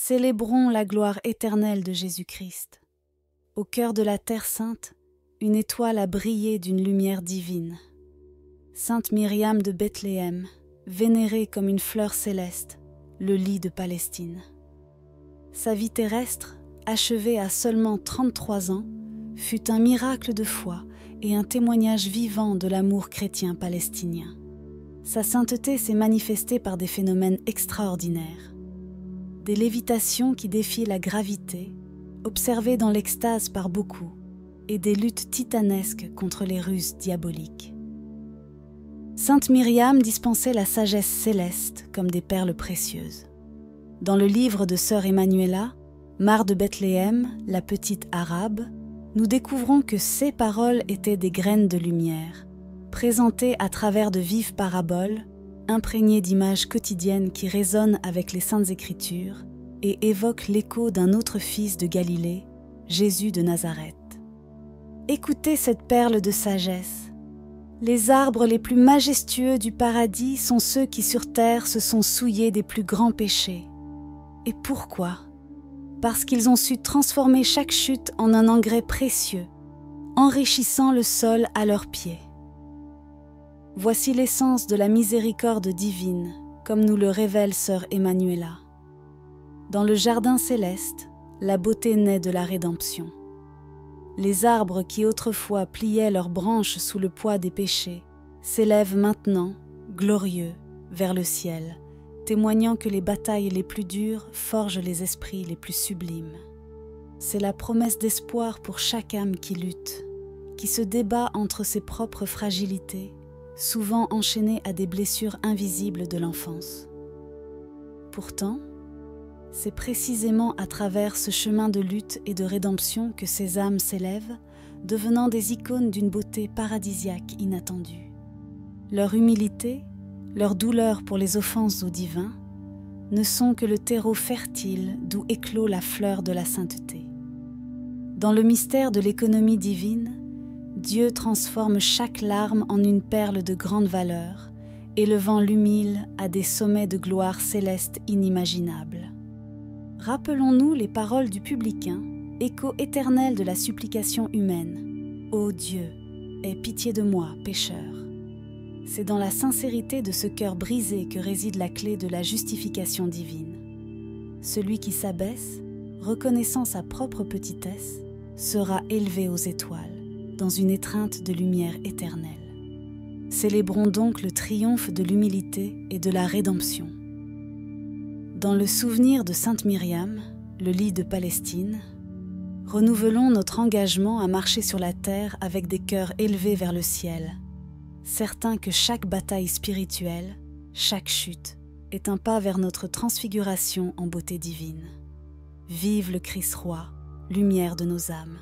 Célébrons la gloire éternelle de Jésus-Christ. Au cœur de la terre sainte, une étoile a brillé d'une lumière divine. Sainte Myriam de Bethléem, vénérée comme une fleur céleste, le lis de Palestine. Sa vie terrestre, achevée à seulement 33 ans, fut un miracle de foi et un témoignage vivant de l'amour chrétien palestinien. Sa sainteté s'est manifestée par des phénomènes extraordinaires. Des lévitations qui défient la gravité, observées dans l'extase par beaucoup, et des luttes titanesques contre les ruses diaboliques. Sainte Myriam dispensait la sagesse céleste comme des perles précieuses. Dans le livre de sœur Emmanuela, Mare de Bethléem, la petite arabe, nous découvrons que ces paroles étaient des graines de lumière, présentées à travers de vives paraboles, imprégnées d'images quotidiennes qui résonnent avec les Saintes Écritures et évoquent l'écho d'un autre fils de Galilée, Jésus de Nazareth. Écoutez cette perle de sagesse. Les arbres les plus majestueux du paradis sont ceux qui sur terre se sont souillés des plus grands péchés. Et pourquoi ? Parce qu'ils ont su transformer chaque chute en un engrais précieux, enrichissant le sol à leurs pieds. Voici l'essence de la miséricorde divine, comme nous le révèle sœur Emmanuela. Dans le jardin céleste, la beauté naît de la rédemption. Les arbres qui autrefois pliaient leurs branches sous le poids des péchés s'élèvent maintenant, glorieux, vers le ciel, témoignant que les batailles les plus dures forgent les esprits les plus sublimes. C'est la promesse d'espoir pour chaque âme qui lutte, qui se débat entre ses propres fragilités, souvent enchaînées à des blessures invisibles de l'enfance. Pourtant, c'est précisément à travers ce chemin de lutte et de rédemption que ces âmes s'élèvent, devenant des icônes d'une beauté paradisiaque inattendue. Leur humilité, leur douleur pour les offenses au divin, ne sont que le terreau fertile d'où éclot la fleur de la sainteté. Dans le mystère de l'économie divine, Dieu transforme chaque larme en une perle de grande valeur, élevant l'humile à des sommets de gloire céleste inimaginables. Rappelons-nous les paroles du publicain, écho éternel de la supplication humaine. « Ô Dieu, aie pitié de moi, pécheur !» C'est dans la sincérité de ce cœur brisé que réside la clé de la justification divine. Celui qui s'abaisse, reconnaissant sa propre petitesse, sera élevé aux étoiles, dans une étreinte de lumière éternelle. Célébrons donc le triomphe de l'humilité et de la rédemption. Dans le souvenir de Sainte Myriam, le lis de Palestine, renouvelons notre engagement à marcher sur la terre avec des cœurs élevés vers le ciel, certains que chaque bataille spirituelle, chaque chute, est un pas vers notre transfiguration en beauté divine. Vive le Christ roi, lumière de nos âmes.